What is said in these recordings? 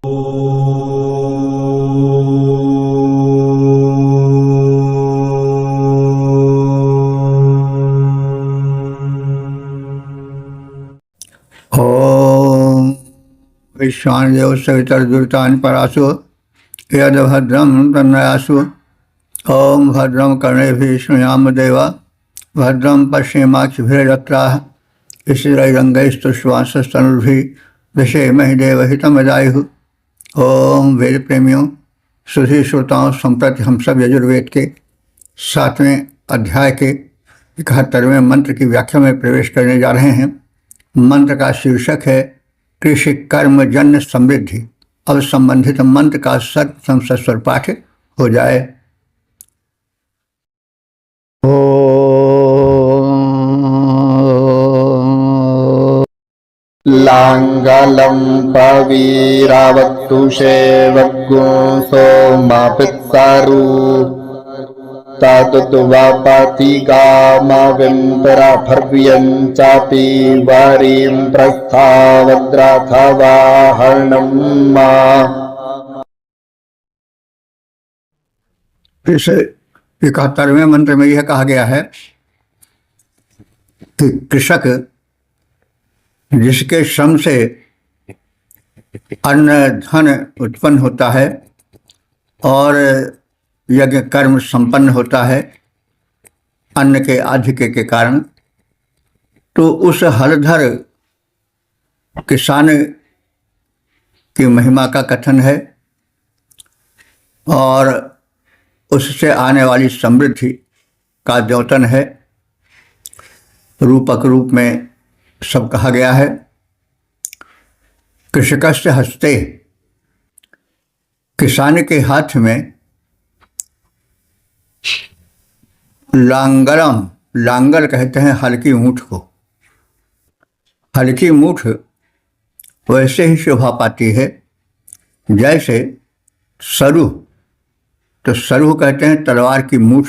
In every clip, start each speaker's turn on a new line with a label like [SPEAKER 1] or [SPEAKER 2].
[SPEAKER 1] ओम विश्वादेव सवितर्दुर्तानि परासु यद्भद्रं तन्नयासु। ओम भद्रं कर्णेभिः शृणुयाम देवा भद्रं पश्येमाक्षिभिर्यत्राः स्थिरैरङ्गैस्तुष्टुवांसस्तनुर्भिः दशेमहि देवहितमदायुः। ओम वेद प्रेमियों, सुधी श्रोताओं, संप्रति हम सब यजुर्वेद के 7वें अध्याय के 71वें मंत्र की व्याख्या में प्रवेश करने जा रहे हैं। मंत्र का शीर्षक है कृषि कर्म जन्य समृद्धि। अब संबंधित मंत्र का सत्संस्वर पाठ हो जाए।
[SPEAKER 2] लांगलं पवीरावत्तुषे वग्गुंसो मापित्सारु तदुद्वापाति गामविम्पराभर्व्यं चापि वारीं प्रस्थावद्राथवाहरणं मा।
[SPEAKER 1] इस 71वें मंत्र में यह कहा गया है कि कृषक जिसके श्रम से अन्न धन उत्पन्न होता है और यज्ञ कर्म संपन्न होता है अन्न के आधिक्य के कारण, तो उस हलधर किसान की महिमा का कथन है और उससे आने वाली समृद्धि का द्योतन है। रूपक रूप में सब कहा गया है। कृषकस्य हस्ते, किसान के हाथ में लांगलम, लांगल कहते हैं हल्की ऊँट को। हल्की मूठ वैसे ही शोभा पाती है जैसे सरु, तो सरु कहते हैं तलवार की मूठ।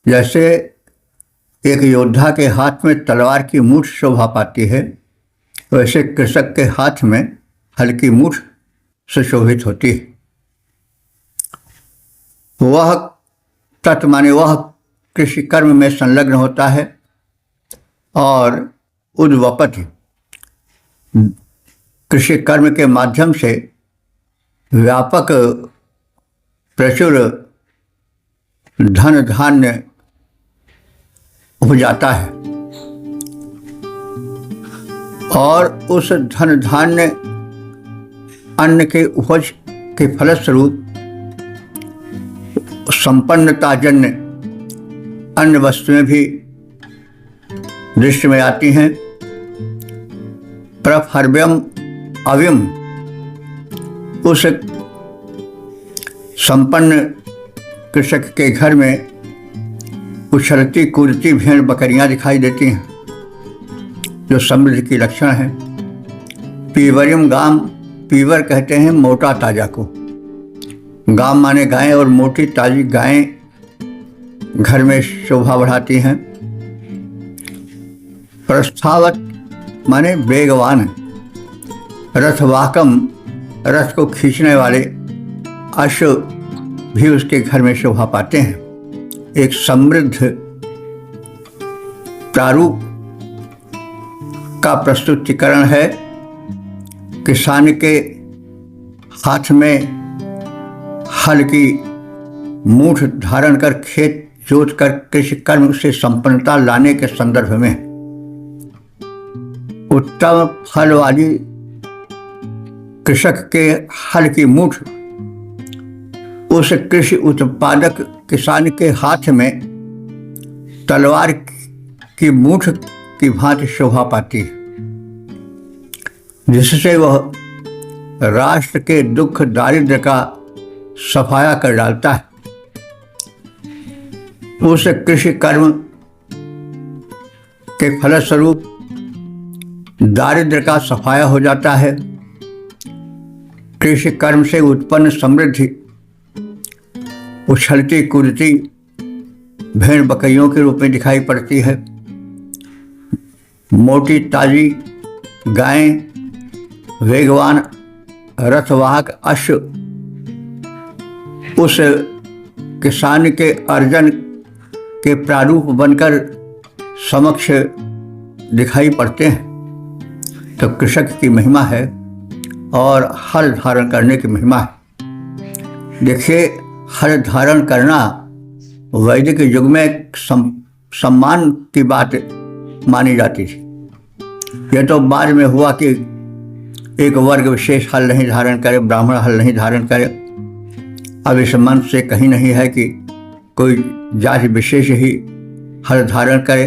[SPEAKER 1] जैसे एक योद्धा के हाथ में तलवार की मूठ शोभा पाती है, वैसे कृषक के हाथ में हल्की मूठ सुशोभित होती है। वह तत् माने वह कृषि कर्म में संलग्न होता है और उद्वपति कृषि कर्म के माध्यम से व्यापक प्रचुर धन धान्य हो जाता है और उस धन धान्य अन्न के उपज के फलस्वरूप संपन्नताजन्य अन्य वस्तुएं भी दृष्टि में आती हैं। प्रफर्व्यम अविम, उस संपन्न कृषक के घर में उछलती कूदती भेड़ बकरियां दिखाई देती हैं, जो समृद्धि की लक्षण है। पीवरिम गाम, पीवर कहते हैं मोटा ताजा को। गाम माने गायें और मोटी ताजी गायें घर में शोभा बढ़ाती हैं। प्रस्थावत माने वेगवान, रथवाकम रथ को खींचने वाले अश्व भी उसके घर में शोभा पाते हैं। एक समृद्ध प्रारूप का प्रस्तुतिकरण है। किसान के हाथ में हल की मूठ धारण कर खेत जोत कर कृषि कर्म से संपन्नता लाने के संदर्भ में उत्तम फल वाली कृषक के हल की मूठ उस कृषि उत्पादक किसान के हाथ में तलवार की मूठ की भांति शोभा पाती है, जिससे वह राष्ट्र के दुख दारिद्र्य का सफाया कर डालता है। उस कृषि कर्म के फलस्वरूप दारिद्र्य का सफाया हो जाता है। कृषि कर्म से उत्पन्न समृद्धि उछलती कूदती भेड़ बकरियों के रूप में दिखाई पड़ती है। मोटी ताजी गायें वेगवान रथवाहक अश्व उस किसान के अर्जन के प्रारूप बनकर समक्ष दिखाई पड़ते हैं, तो कृषक की महिमा है और हल धारण करने की महिमा है। देखिए, हल धारण करना वैदिक युग में एक सम्मान की बात मानी जाती थी। यह तो बाद में हुआ कि एक वर्ग विशेष हल नहीं धारण करे, ब्राह्मण हल नहीं धारण करे। अब इस मन से कहीं नहीं है कि कोई जाति विशेष ही हल धारण करे।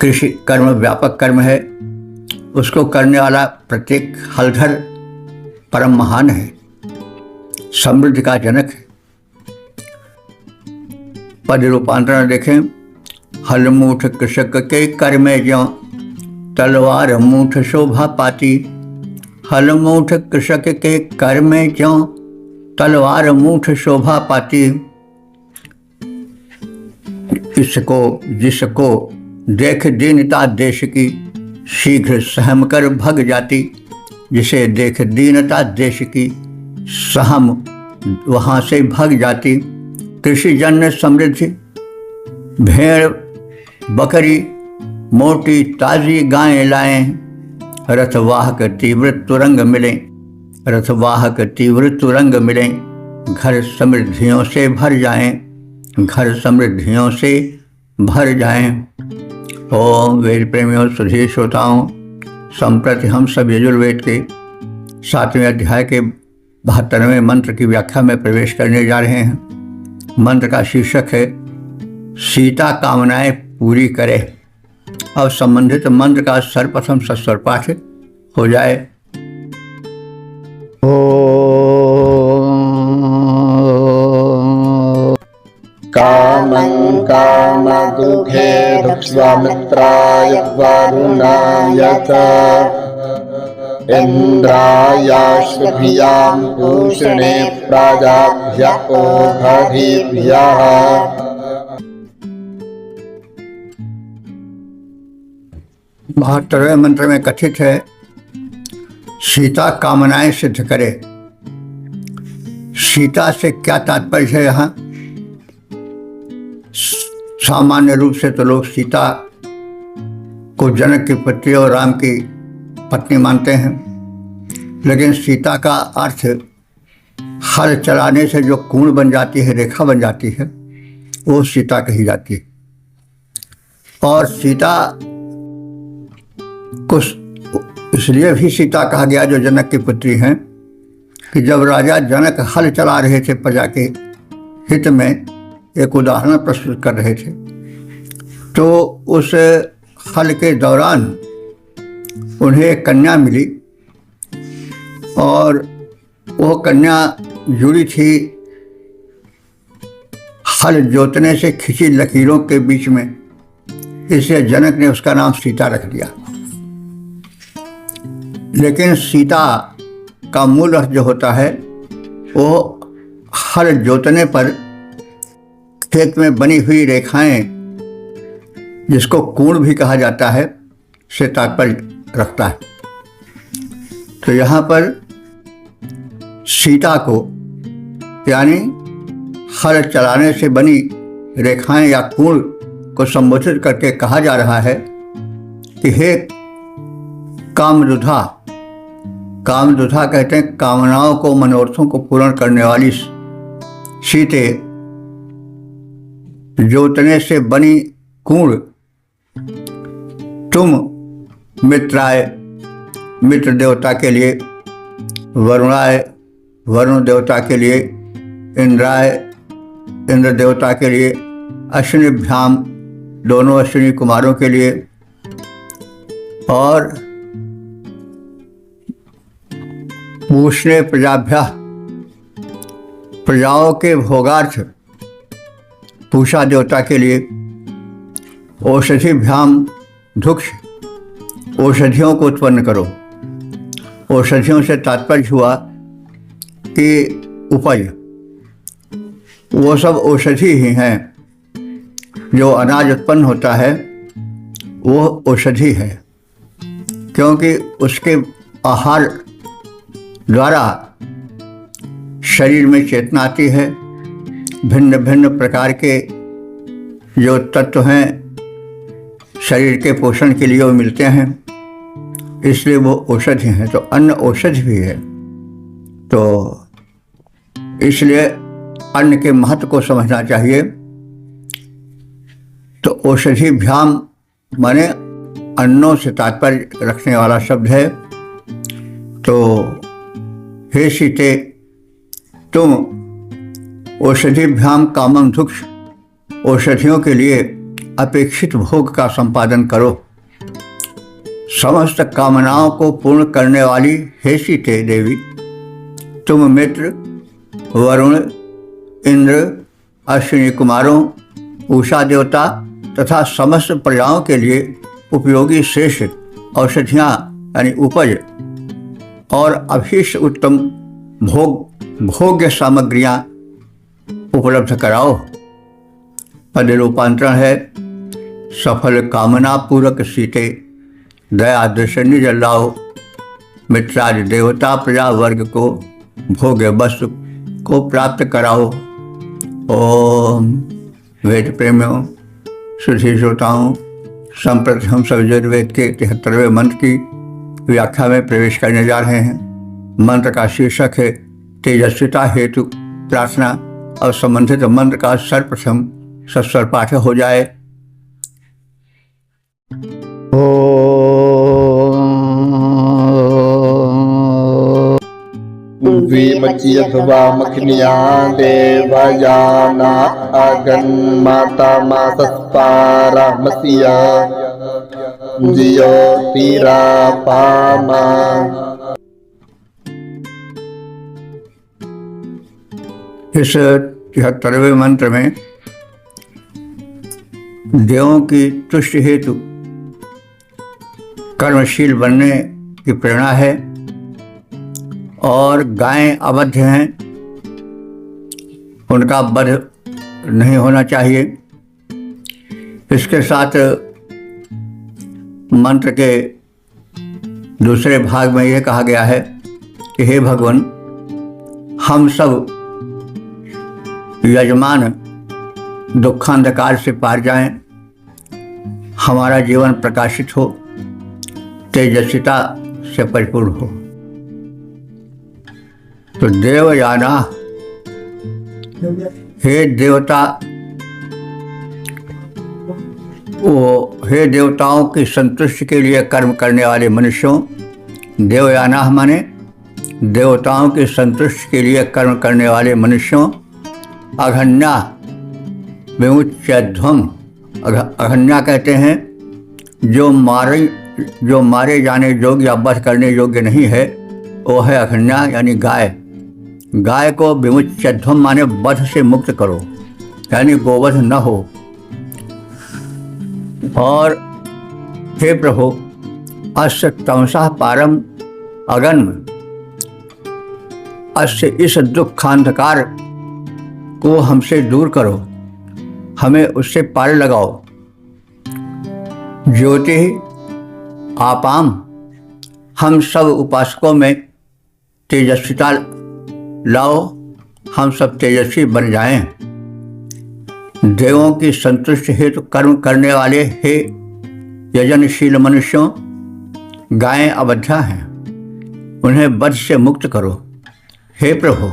[SPEAKER 1] कृषि कर्म व्यापक कर्म है, उसको करने वाला प्रत्येक हलधर परम महान है, समृद्धि का जनक है। पद रूपांतरण देखें, हल मूठ कृषक के कर में ज्यों तलवार मूठ शोभा पाती। हल मूठ कृषक के कर में ज्यों तलवार मूठ शोभा पाती। जिसको देख दीनता देश की शीघ्र सहम कर भग जाती। जिसे देख दीनता देश की सहम वहाँ से भग जाती। कृषि जन्य समृद्धि, भेड़ बकरी मोटी ताजी गायें लाएं। रथवाहक तीव्र तुरंग मिलें, रथवाहक तीव्र तुरंग मिलें। घर समृद्धियों से भर जाएं, घर समृद्धियों से भर जाएं। ओम वेद प्रेमियों, सुधी श्रोताओं, संप्रति हम सब यजुर्वेद के 7वें अध्याय के 72वें मंत्र की व्याख्या में प्रवेश करने जा रहे हैं। मंत्र का शीर्षक है सीता कामनाएं पूरी करे। अब संबंधित मंत्र का सर्वप्रथम सस्वर पाठ हो जाए।
[SPEAKER 2] कामं कामदुःखे स्वामित्राय वरुणाय च इन्द्रायाश्वभियां पूषणे प्राजाभ्य ओषधीभ्यः।
[SPEAKER 1] 72वें मंत्र में कथित है सीता कामनाएं सिद्ध करे। सीता से क्या तात्पर्य है? यहाँ सामान्य रूप से तो लोग सीता को जनक की पुत्री और राम की पत्नी मानते हैं, लेकिन सीता का अर्थ हल चलाने से जो कोण बन जाती है, रेखा बन जाती है, वो सीता कही जाती है। और सीता को इसलिए भी सीता कहा गया जो जनक की पुत्री हैं कि जब राजा जनक हल चला रहे थे प्रजा के हित में, एक उदाहरण प्रस्तुत कर रहे थे, तो उस हल के दौरान उन्हें एक कन्या मिली और वो कन्या जुड़ी थी हल जोतने से खिंची लकीरों के बीच में, इसलिए जनक ने उसका नाम सीता रख दिया। लेकिन सीता का मूल अर्थ जो होता है वो हल जोतने पर खेत में बनी हुई रेखाएं, जिसको कोण भी कहा जाता है, से तात्पर्य रखता है। तो यहाँ पर सीता को यानी हल चलाने से बनी रेखाएं या कोण को संबोधित करके कहा जा रहा है कि हे कामदुधा। कामदुधा कहते हैं कामनाओं को, मनोरथों को पूर्ण करने वाली सीते, जोतने से बनी कोण तुम मित्राय मित्र देवता के लिए, वरुणाय वरुण देवता के लिए, इंद्राय इंद्र देवता के लिए, अश्विनीभ्याम दोनों अश्विनी कुमारों के लिए, और पूषणे प्रजाभ्या प्रजाओं के भोगार्थ पूषा देवता के लिए, औषधिभ्याम धुक्ष औषधियों को उत्पन्न करो। औषधियों से तात्पर्य हुआ कि उपज, वो सब औषधि ही हैं। जो अनाज उत्पन्न होता है वो औषधि है, क्योंकि उसके आहार द्वारा शरीर में चेतना आती है। भिन्न भिन्न प्रकार के जो तत्व हैं शरीर के पोषण के लिए वो मिलते हैं, इसलिए वो औषधि हैं। तो अन्न औषधि भी है, तो इसलिए अन्न के महत्व को समझना चाहिए। तो औषधिभ्याम माने अन्नों से तात्पर्य रखने वाला शब्द है। तो हे सीते, तुम औषधिभ्याम कामम दुख, औषधियों के लिए अपेक्षित भोग का संपादन करो। समस्त कामनाओं को पूर्ण करने वाली हे सीते देवी, तुम मित्र, वरुण, इंद्र, अश्विनी कुमारों, उषा देवता तथा समस्त प्रजाओं के लिए उपयोगी श्रेष्ठ औषधियाँ यानी उपज और अभीष्ट उत्तम भोग्य सामग्रियाँ उपलब्ध कराओ। पद रूपांतरण है, सफल कामना पूर्वक सीते दया दृश्य निज लाओ। मित्रादि देवता प्रजा वर्ग को भोग्य वस्तु को प्राप्त कराओ। ओम वेद प्रेमियों, सुधी श्रोताओं, संप्रति हम सब यजुर्वेद के 73वें मंत्र की व्याख्या में प्रवेश करने जा रहे हैं। मंत्र का शीर्षक है तेजस्विता हेतु प्रार्थना, और संबंधित मंत्र का सर्वप्रथम सस्वर पाठ हो जाए।
[SPEAKER 2] विमच्यध्वा मखनिया देवयाना अगन्माता मातस्पारामसिया ज्योतिरा पामा।
[SPEAKER 1] इस 73वें मंत्र में देवों की तुष्टि हेतु कर्मशील बनने की प्रेरणा है, और गायें अवध हैं, उनका वध नहीं होना चाहिए। इसके साथ मंत्र के दूसरे भाग में यह कहा गया है कि हे भगवान, हम सब यजमान दुखांधकार से पार जाएं, हमारा जीवन प्रकाशित हो, तेजस्विता से परिपूर्ण हो। तो देवयाना, हे देवता, हे देवताओं की संतुष्टि के लिए कर्म करने वाले मनुष्यों, देवयाना माने देवताओं की संतुष्टि के लिए कर्म करने वाले मनुष्यों, अघन्या विमुच्यध्वम, अघन्या कहते हैं जो मारे जाने योग्य या वध करने योग्य नहीं है, वो है अघन्या यानी गाय। गाय को विमुच्यध्वम माने वध से मुक्त करो, यानी गोवध न हो। और हे प्रभु, अस्य तमसः पारम अगन्म, अस्य इस दुखांधकार को हमसे दूर करो, हमें उससे पार लगाओ। ज्योति आपाम, हम सब उपासकों में तेजस्विता लाओ, हम सब तेजस्वी बन जाएं। देवों की संतुष्टि हेतु कर्म करने वाले हे यजनशील मनुष्यों, गायें अवध्या हैं, उन्हें वध से मुक्त करो। हे प्रभु,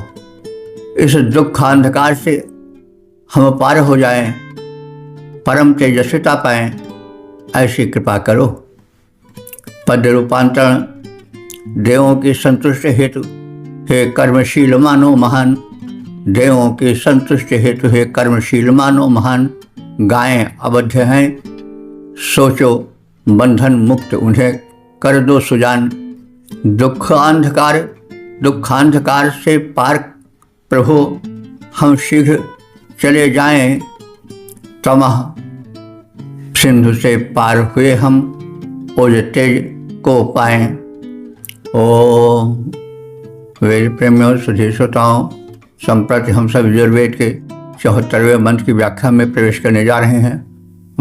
[SPEAKER 1] इस दुखांधकार से हम पार हो जाएं, परम तेजस्विता पाएं, ऐसी कृपा करो। पद रूपांतरण, देवों की संतुष्टि हेतु हे कर्मशील मानो महान, देवों की संतुष्टि हेतु हे कर्मशील मानो महान, गायें अवध्य हैं, सोचो बंधन मुक्त उन्हें कर दो सुजान। दुखांधकार से पार प्रभु, हम शीघ्र चले जाएं, तमह सिंधु से पार हुए हम ओज तेज को पाएं। ओम वेद प्रेमियों, सुधी श्रोताओं, संप्रति हम सब यजुर्वेद के 74वें मंत्र की व्याख्या में प्रवेश करने जा रहे हैं।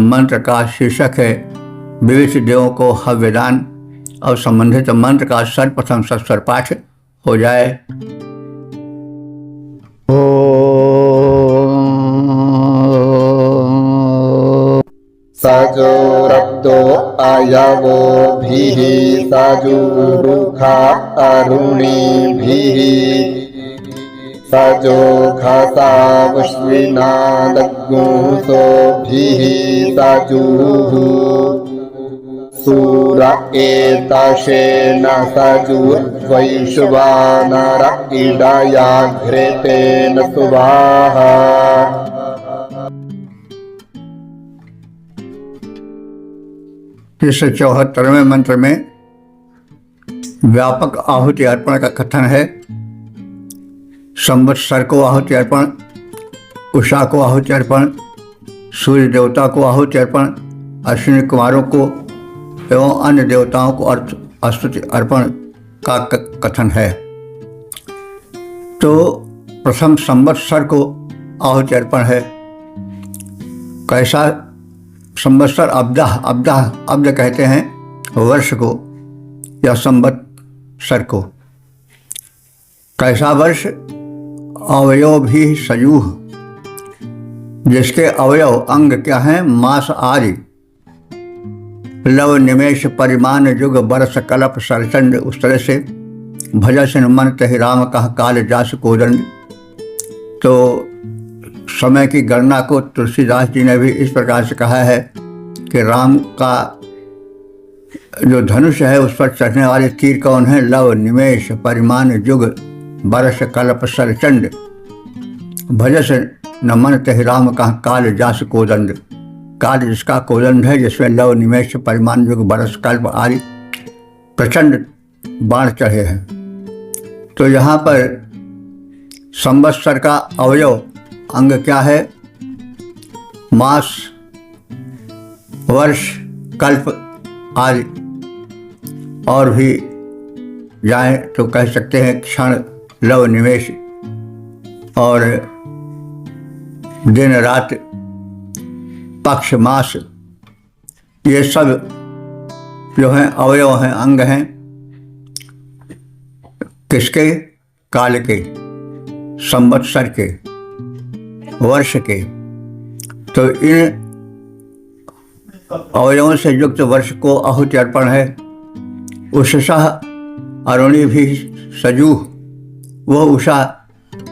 [SPEAKER 1] मंत्र का शीर्षक है विविध देवों को हव्यदान, और संबंधित मंत्र का सर्वप्रथम सस्वर पाठ हो जाए।
[SPEAKER 2] सजो रब्दो अयवो भीः सजुरुखा अरुणिभिः सजो खसावश्विनादग्गुंसोभिः सजुः सूर एतशेन सजुर्वैश्वानर इडयाघ्रेतेन सुवाहा।
[SPEAKER 1] इस 74वें मंत्र में व्यापक आहुति अर्पण का कथन है। संवत्सर को आहुति अर्पण, उषा को आहुति अर्पण, सूर्य देवता को आहुति अर्पण, अश्विनी कुमारों को एवं अन्य देवताओं को स्तुति अर्पण का कथन है। तो प्रथम संवत्सर को आहुति अर्पण है। कैसा संवत्सर? अब्द कहते हैं वर्ष को या संवत्सर को। कैसा वर्ष? अवयव भी सजूह, जिसके अवयव अंग क्या हैं? मास आदि, लव निमेश परिमाण युग बरस कल्प सरचंड। उस तरह से भजन मन तहि राम कह काल जास कोदंड। तो समय की गणना को तुलसीदास जी ने भी इस प्रकार से कहा है कि राम का जो धनुष है उस पर चढ़ने वाले तीर कौन है? लव निमेश परिमाण युग बरस कल्प सरचंड। भजस न मन तहि राम कह काल जास कोदंड। काल जिसका कोदंड है, जिसमें लव निमेश परिमाण युग बरस कल्प आदि प्रचंड बाण चढ़े हैं। तो यहाँ पर संवत्सर का अवयव अंग क्या है? मास, वर्ष, कल्प आदि। और भी जाए तो कह सकते हैं क्षण, लव निमेश और दिन रात, पक्ष मास, ये सब जो हैं अवयव हैं, अंग हैं। किसके? काल के, संवत्सर के, वर्ष के। तो इन अवयवों से युक्त वर्ष को आहुति अर्पण है। उषा अरुणि भी सजूह, वह उषा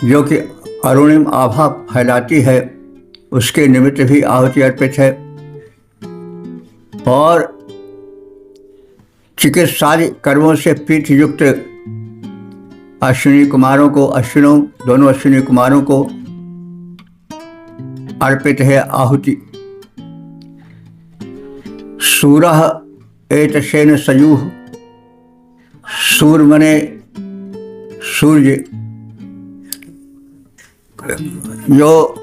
[SPEAKER 1] जो कि अरुणिम आभा फैलाती है, उसके निमित्त भी आहुति अर्पित है। और चिकित्सादि कर्मों से प्रीत युक्त अश्विनी कुमारों को, दोनों अश्विनी कुमारों को अर्पित है आहुति। सूरः एतशेन सजूह, सूर्य मने सूर्य, जो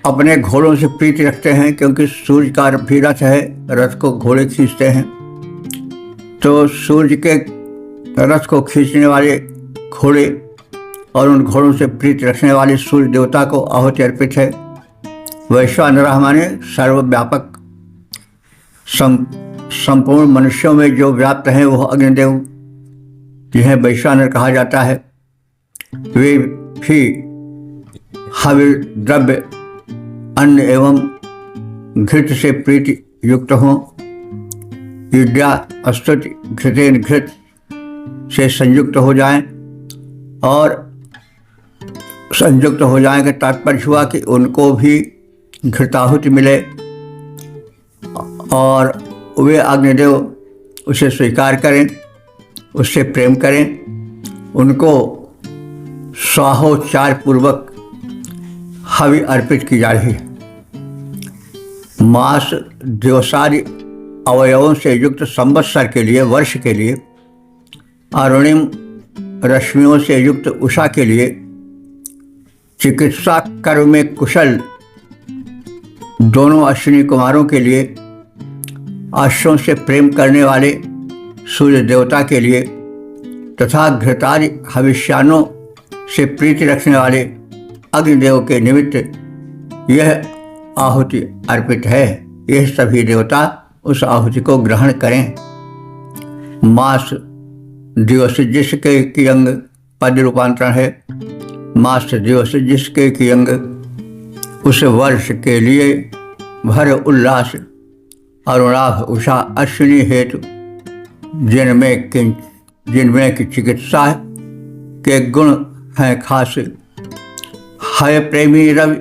[SPEAKER 1] अपने घोड़ों से प्रीति रखते हैं, क्योंकि सूर्य का भी रथ है, रथ को घोड़े खींचते हैं। तो सूर्य के रथ को खींचने वाले घोड़े और उन घोड़ों से प्रीति रखने वाले सूर्य देवता को आहुति अर्पित है। वैश्वानरः माने सर्वव्यापक, संपूर्ण मनुष्यों में जो व्याप्त हैं वह अग्निदेव, जिन्हें वैश्वानर कहा जाता है। वे भी हवि द्रव्य, अन्न एवं घृत से प्रीति युक्त हों। विद्या स्तुति घृतेन घृत से संयुक्त हो जाएं, और संयुक्त हो जाएं का तात्पर्य हुआ कि उनको भी घृताहुति मिले और वे अग्निदेव उसे स्वीकार करें, उससे प्रेम करें, उनको स्वाहोच्चार पूर्वक हवि अर्पित की जा रही है। मास दिवसादि अवयवों से युक्त संवत्सर के लिए, वर्ष के लिए, अरुणिम रश्मियों से युक्त उषा के लिए, चिकित्सा कर्म में कुशल दोनों अश्विनी कुमारों के लिए, अश्वों से प्रेम करने वाले सूर्य देवता के लिए, तथा घृतादि हविष्यानों से प्रीति रखने वाले अग्निदेव के निमित्त यह आहुति अर्पित है। यह सभी देवता उस आहुति को ग्रहण करें। मास दिवस जिसके कियंग पद रूपांतरण है। मास दिवस जिसके कियंग, उस वर्ष के लिए भर उल्लास अरुणाभ उषा अश्विनी हेतु, जिनमें की चिकित्सा के गुण हैं खास। है प्रेमी रवि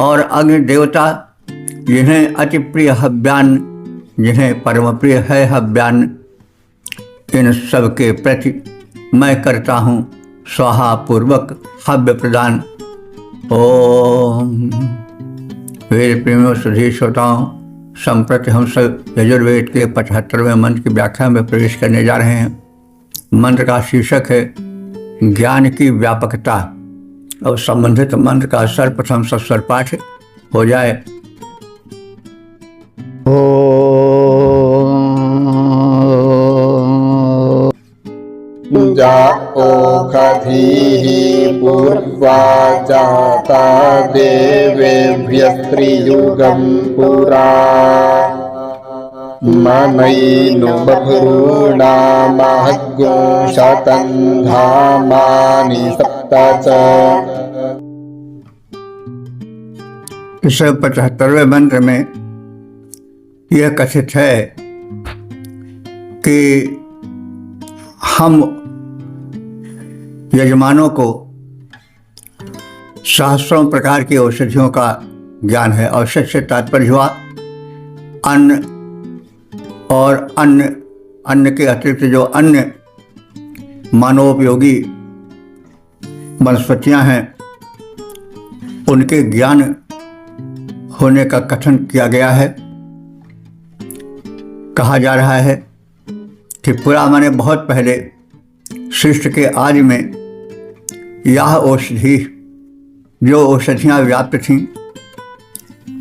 [SPEAKER 1] और अग्नि देवता, जिन्हें अति प्रिय हव्यान्न, जिन्हें परम प्रिय है हव्यान्न, इन सब के प्रति मैं करता हूँ स्वाहा पूर्वक हव्य प्रदान। ओम। वेद प्रेमियों सुधी श्रोताओं, संप्रति हम सब यजुर्वेद के 75वें मंत्र की व्याख्या में प्रवेश करने जा रहे हैं। मंत्र का शीर्षक है ज्ञान की व्यापकता। और संबंधित मंत्र का सर्वप्रथम सस्वर पाठ हो जाए।
[SPEAKER 2] जाओखधीः पूर्वा जाता देवेभ्यः त्रियुगं पुरा। मनैनु बभ्रूणामहग्गुं शतं धामानि सप्त च।
[SPEAKER 1] इस 75वें मंत्र में यह कथित है कि हम यजमानों को सहस्रों प्रकार की औषधियों का ज्ञान है। औषध से तात्पर्य हुआ अन्न, और अन्न के अतिरिक्त जो अन्य मानवोपयोगी वनस्पतियां हैं, उनके ज्ञान होने का कथन किया गया है। कहा जा रहा है कि पुरा माने बहुत पहले, सृष्टि के आदि में यह औषधि, जो औषधियाँ व्याप्त थीं,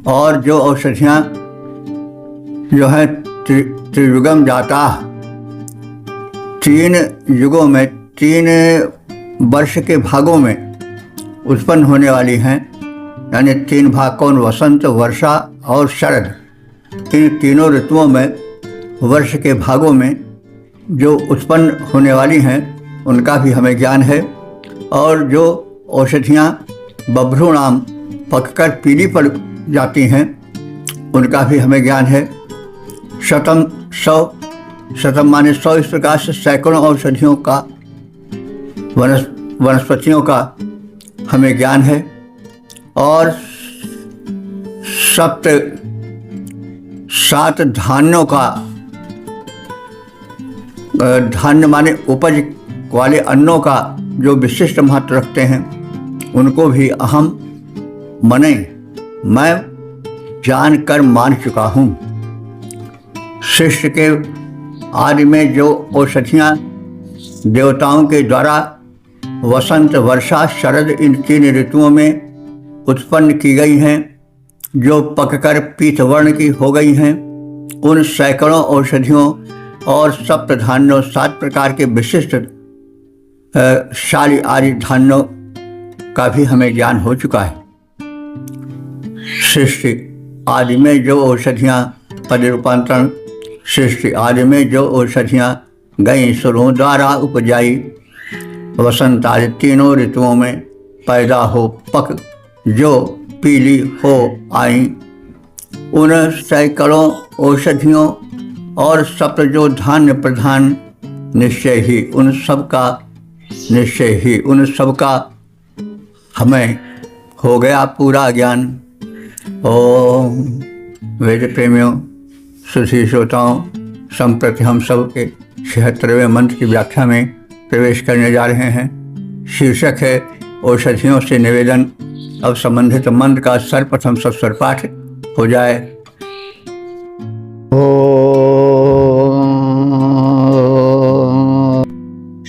[SPEAKER 1] और जो औषधियाँ जो है त्रियुगम जाता, 3 युगों में, 3 वर्ष के भागों में उत्पन्न होने वाली हैं। यानी 3 भाग कौन? वसंत, वर्षा और शरद। इन तीनों ऋतुओं में, वर्ष के भागों में जो उत्पन्न होने वाली हैं, उनका भी हमें ज्ञान है। और जो औषधियाँ बभ्रूणाम, पककर पीली पड़ जाती हैं, उनका भी हमें ज्ञान है। शतम, 100, शतम माने 100, इस प्रकार से सैकड़ों औषधियों का, वनस्पतियों का हमें ज्ञान है। और 7 धान्यों का, धान्य माने उपज वाले अन्नों का जो विशिष्ट महत्व रखते हैं, उनको भी अहम मने, मैं जानकर मान चुका हूँ। सृष्टि के आदि में जो औषधियाँ देवताओं के द्वारा वसंत, वर्षा, शरद, इन 3 ऋतुओं में उत्पन्न की गई हैं, जो पककर पीतवर्ण की हो गई हैं, उन सैकड़ों औषधियों और 7 धान्यों, 7 प्रकार के विशिष्ट शाली आदि धान्यों का भी हमें ज्ञान हो चुका है। सृष्टि आदि में जो औषधियाँ, पद रूपांतरण, सृष्टि आदि में जो औषधियाँ गई सुरों द्वारा उपजाई, वसंत आदि 3 ऋतुओं में पैदा हो, पक जो पीली हो आई, उन सैकड़ों औषधियों और 7 जो धान्य प्रधान, निश्चय ही उन सब का हमें हो गया पूरा ज्ञान। ओम। वेद प्रेमियों, सुधी श्रोताओं, संप्रति हम सब के 76वें मंत्र की व्याख्या में प्रवेश करने जा रहे हैं। शीर्षक है औषधियों से निवेदन। अब संबंधित मंत्र का सर्वप्रथम सस्वर पाठ हो जाए।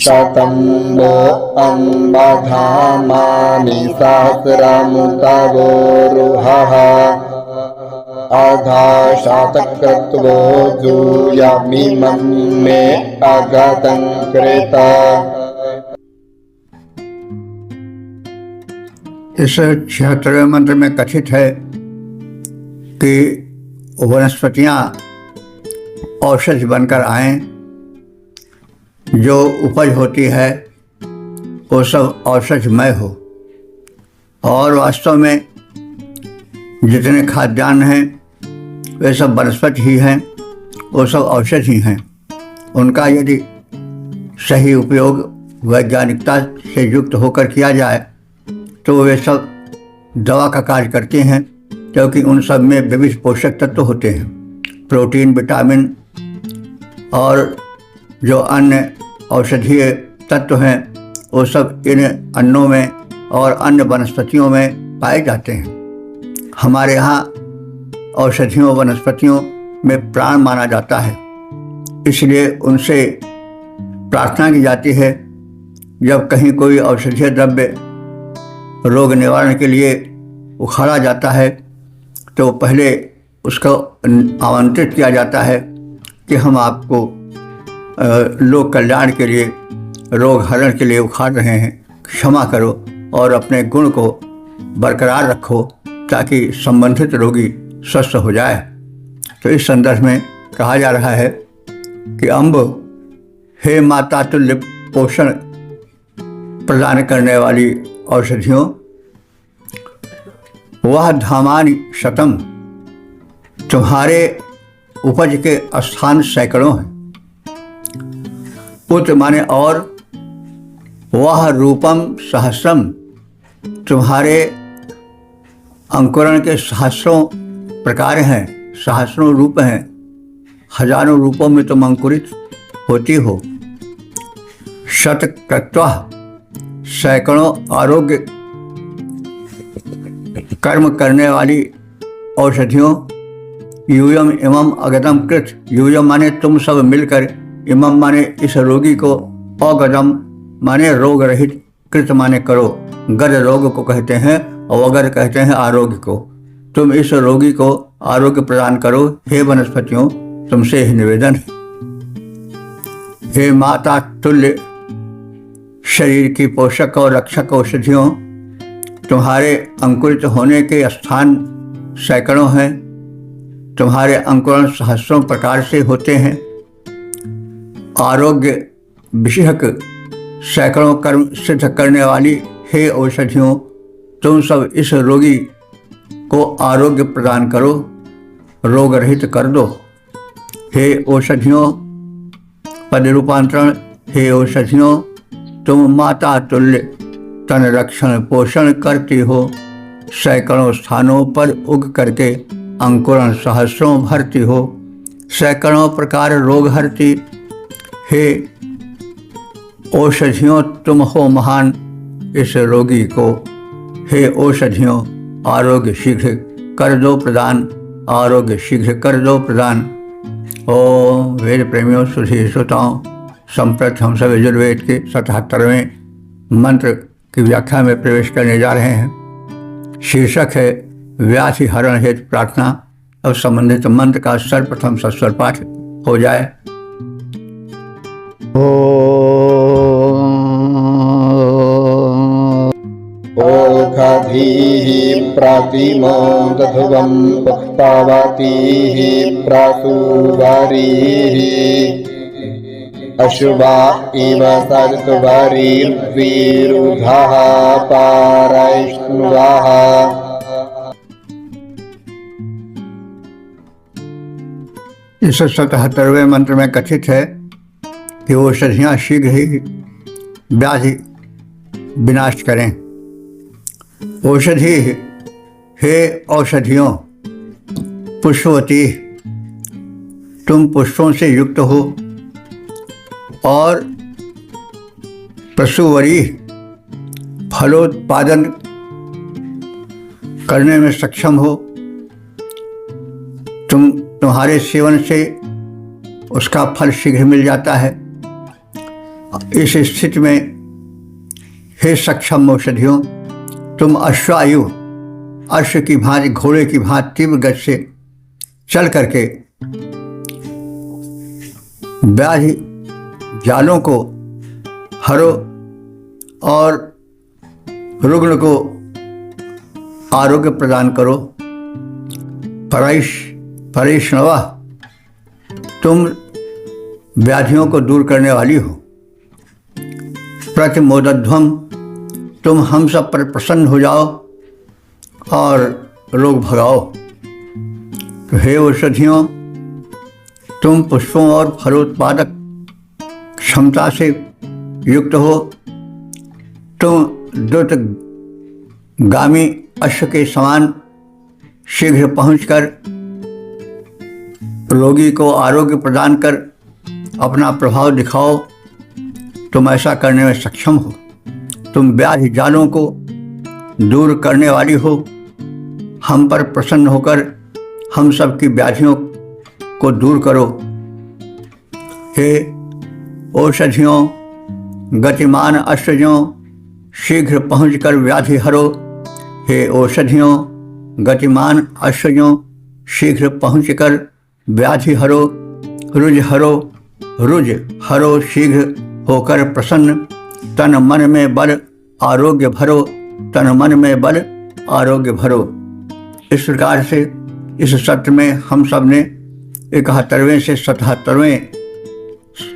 [SPEAKER 2] शतं नो अम्बधामानि सहस्रमुतवोरुहः। अधा शतक्रत्वो जूयमिमं मे अगतं कृत।
[SPEAKER 1] इस 76वें मंत्र में कथित है कि वनस्पतियाँ औषधि बनकर आएं, जो उपज होती है वो सब औषधमय हो। और वास्तव में जितने खाद्यान्न हैं वे सब वनस्पति ही हैं, वो सब औषध ही हैं। उनका यदि सही उपयोग वैज्ञानिकता से युक्त होकर किया जाए तो वे सब दवा का कार्य करते हैं, क्योंकि उन सब में विविध पोषक तत्व होते हैं। प्रोटीन, विटामिन और जो अन्य औषधीय तत्व हैं वो सब इन अन्नों में और अन्य वनस्पतियों में पाए जाते हैं। हमारे यहाँ औषधियों वनस्पतियों में प्राण माना जाता है, इसलिए उनसे प्रार्थना की जाती है। जब कहीं कोई औषधीय द्रव्य रोग निवारण के लिए उखाड़ा जाता है तो पहले उसको आमंत्रित किया जाता है कि हम आपको लोक कल्याण के लिए, रोग हरण के लिए उखाड़ रहे हैं, क्षमा करो और अपने गुण को बरकरार रखो ताकि संबंधित रोगी स्वस्थ हो जाए। तो इस संदर्भ में कहा जा रहा है कि अम्ब, हे माता तुल्य पोषण प्रदान करने वाली औषधियों, वह धामानि शतम, तुम्हारे उपज के स्थान सैकड़ों हैं। उत माने और, वह रूपम सहस्रम, तुम्हारे अंकुरण के सहस्रों प्रकार हैं, सहस्रों रूप हैं। हजारों रूपों में तुम अंकुरित होती हो। शतकृत्वा, सैकड़ों आरोग्य कर्म करने वाली औषधियों, यूयम इमम अगदम कृत, यूयम माने तुम सब मिलकर, इमम माने इस रोगी को, अगदम माने रोग रहित, कृत माने करो। गद रोग को कहते हैं और अगर कहते हैं आरोग्य को। तुम इस रोगी को आरोग्य प्रदान करो। हे वनस्पतियों, तुमसे ही निवेदन है। हे माता तुल्य शरीर की पोषक और रक्षक औषधियों, तुम्हारे अंकुरित होने के स्थान सैकड़ों हैं। तुम्हारे अंकुरण सहस्रों प्रकार से होते हैं। आरोग्य विषयक सैकड़ों कर्म सिद्ध करने वाली हे औषधियों, तुम सब इस रोगी को आरोग्य प्रदान करो, रोग रहित कर दो। हे औषधियों, पद रूपांतरण, हे औषधियों, तुम माता तुल्य तन रक्षण पोषण करती हो। सैकड़ों स्थानों पर उग करके अंकुरण सहस्रों भरती हो। सैकड़ों प्रकार रोग हरती। हे औषधियों, तुम हो महान इस रोगी को। हे औषधियों, आरोग्य शीघ्र कर दो प्रदान, आरोग्य शीघ्र कर दो प्रदान। ओम वेद प्रेमियों, सुधी श्रोताओं, संप्रति हम सब यजुर्वेद के 77वें मंत्र की व्याख्या में प्रवेश करने जा रहे हैं। शीर्षक है व्याधि हरण हेतु प्रार्थना। अब संबंधित मंत्र का सर्वप्रथम सस्वर पाठ हो जाए।
[SPEAKER 2] ओखधीः प्रतिमो दध्वं पावतीः प्रासुवरीः अशुभा इव सत्वरीर्विरुधः पारैष्णवः।
[SPEAKER 1] इस 77वें मंत्र में कथित है कि औषधियाँ शीघ्र ही व्याधि विनाश करें। औषधि, हे औषधियों, पुष्पवती, तुम पुष्पों से युक्त हो और प्रसूवरी, फलोत्पादन करने में सक्षम हो। तुम्हारे सेवन से उसका फल शीघ्र मिल जाता है। इस स्थिति में हे सक्षम औषधियों, तुम अश्वायु, अश्व की भांति, घोड़े की भांति तीव्र गति से चल करके व्याधि जालों को हरो और रुग्ण को आरोग्य प्रदान करो। परेशनवा, तुम व्याधियों को दूर करने वाली हो। प्रतिमोदध्वम, तुम हम सब पर प्रसन्न हो जाओ और रोग भगाओ। तो हे औषधियों, तुम पुष्पों और फलोत्पादक क्षमता से युक्त हो। तुम द्रुतगामी अश्व के समान शीघ्र पहुंचकर रोगी को आरोग्य प्रदान कर अपना प्रभाव दिखाओ। तुम ऐसा करने में सक्षम हो। तुम व्याधि जालों को दूर करने वाली हो। हम पर प्रसन्न होकर हम सब की व्याधियों को दूर करो। हे औषधियों, गतिमान अश्वजों, शीघ्र पहुंचकर व्याधि हरो। हे औषधियों, गतिमान अश्वजों, शीघ्र पहुंचकर व्याधि हरो। रुज हरो, रुज हरो, शीघ्र होकर प्रसन्न। तन मन में बल आरोग्य भरो, तन मन में बल आरोग्य भरो। इस प्रकार से इस सत्र में हम सब ने 71वें से 77वें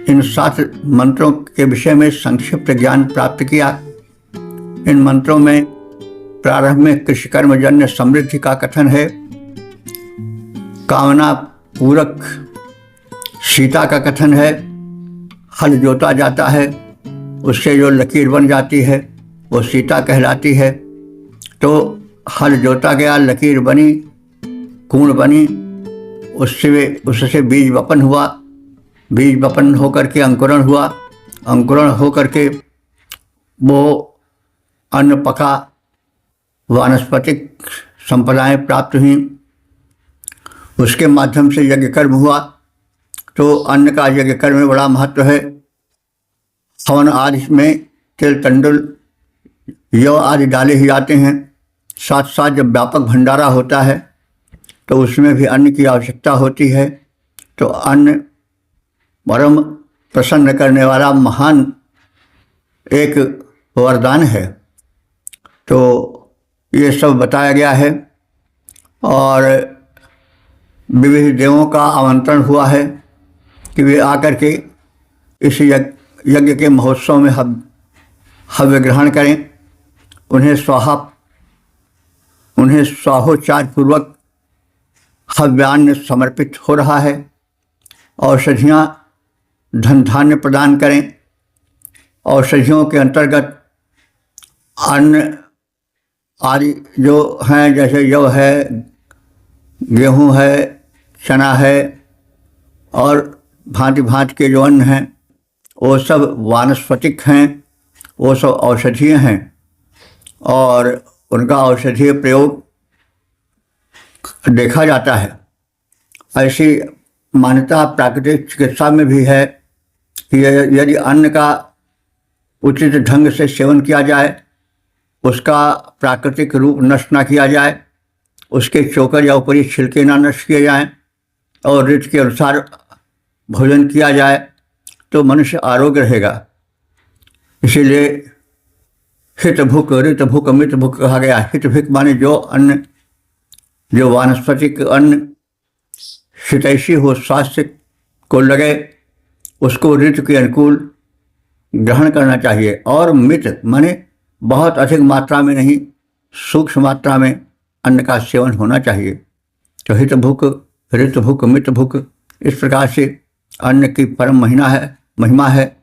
[SPEAKER 1] इन 7 मंत्रों के विषय में संक्षिप्त ज्ञान प्राप्त किया। इन मंत्रों में प्रारंभ में कृषिकर्मजन्य समृद्धि का कथन है। कामना पूरक सीता का कथन है। हल जोता जाता है, उससे जो लकीर बन जाती है वो सीता कहलाती है। तो हल जोता गया, लकीर बनी, कूण बनी, उससे बीज वपन हुआ, बीज वपन होकर के अंकुरण हुआ, अंकुरण होकर के वो अन्न पका, वानस्पतिक संपदाएं प्राप्त हुई, उसके माध्यम से यज्ञ कर्म हुआ। तो अन्न का यज्ञ कर्म में बड़ा महत्व है। हवन आदि में तिल, तंडुल, यव आदि डाले ही जाते हैं। साथ साथ जब व्यापक भंडारा होता है तो उसमें भी अन्न की आवश्यकता होती है। तो अन्न परम प्रसन्न करने वाला महान एक वरदान है। तो ये सब बताया गया है और विविध देवों का आमंत्रण हुआ है कि वे आकर के इस यज्ञ के महोत्सव में हव्य ग्रहण करें। उन्हें स्वाहोच्चार पूर्वक हव्यान्न समर्पित हो रहा है। औषधियाँ धन धान्य प्रदान करें। औषधियों के अंतर्गत अन्न आदि जो हैं, जैसे जौ है, गेहूँ है, चना है और भांति भांति के जो अन्न हैं वो सब वानस्पतिक हैं, वो सब औषधीय हैं और उनका औषधीय प्रयोग देखा जाता है। ऐसी मान्यता प्राकृतिक चिकित्सा में भी है कि यदि अन्न का उचित ढंग से सेवन किया जाए, उसका प्राकृतिक रूप नष्ट ना किया जाए, उसके चोकर या ऊपरी छिलके ना नष्ट किए जाएं और ऋतु के अनुसार भोजन किया जाए तो मनुष्य आरोग्य रहेगा। इसीलिए हित भुक, ऋत भुक, मित भुक कहा गया। हित भिक माने जो अन्न, जो वानस्पतिक अन्न हितैषी हो, स्वास्थ्य को लगे, उसको ऋतु के अनुकूल ग्रहण करना चाहिए। और मित माने बहुत अधिक मात्रा में नहीं, सूक्ष्म मात्रा में अन्न का सेवन होना चाहिए। तो हित भुक, ऋत भुक, मित भुक, इस प्रकार से अन्न की परम महिमा है।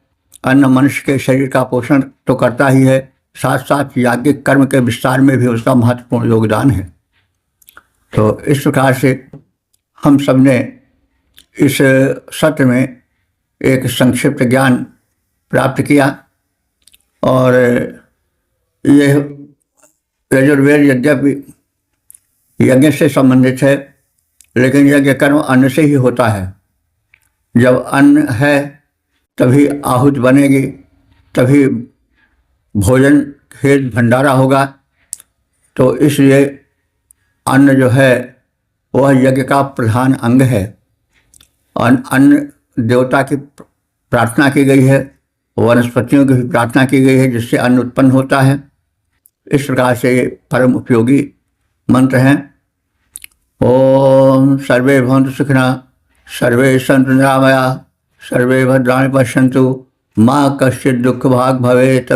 [SPEAKER 1] अन्न मनुष्य के शरीर का पोषण तो करता ही है, साथ साथ याज्ञिक कर्म के विस्तार में भी उसका महत्वपूर्ण योगदान है। तो इस प्रकार से हम सब ने इस सत्र में एक संक्षिप्त ज्ञान प्राप्त किया। और यह यजुर्वेद यद्यपि यज्ञ से संबंधित है, लेकिन यज्ञ कर्म अन्न से ही होता है। जब अन्न है तभी आहूत बनेगी, तभी भोजन खेत भंडारा होगा। तो इसलिए अन्न जो है वह यज्ञ का प्रधान अंग है। अन्न देवता की प्रार्थना की गई है, वनस्पतियों की भी प्रार्थना की गई है, जिससे अन्न उत्पन्न होता है। इस प्रकार से ये परम उपयोगी मंत्र हैं। ओम सर्वे भवन्तु सुखिनः, सर्वे सन्तु निरामया, सर्वे भद्राणि पश्यन्तु, माँ कश्चित् दुःख भाग भवेत्।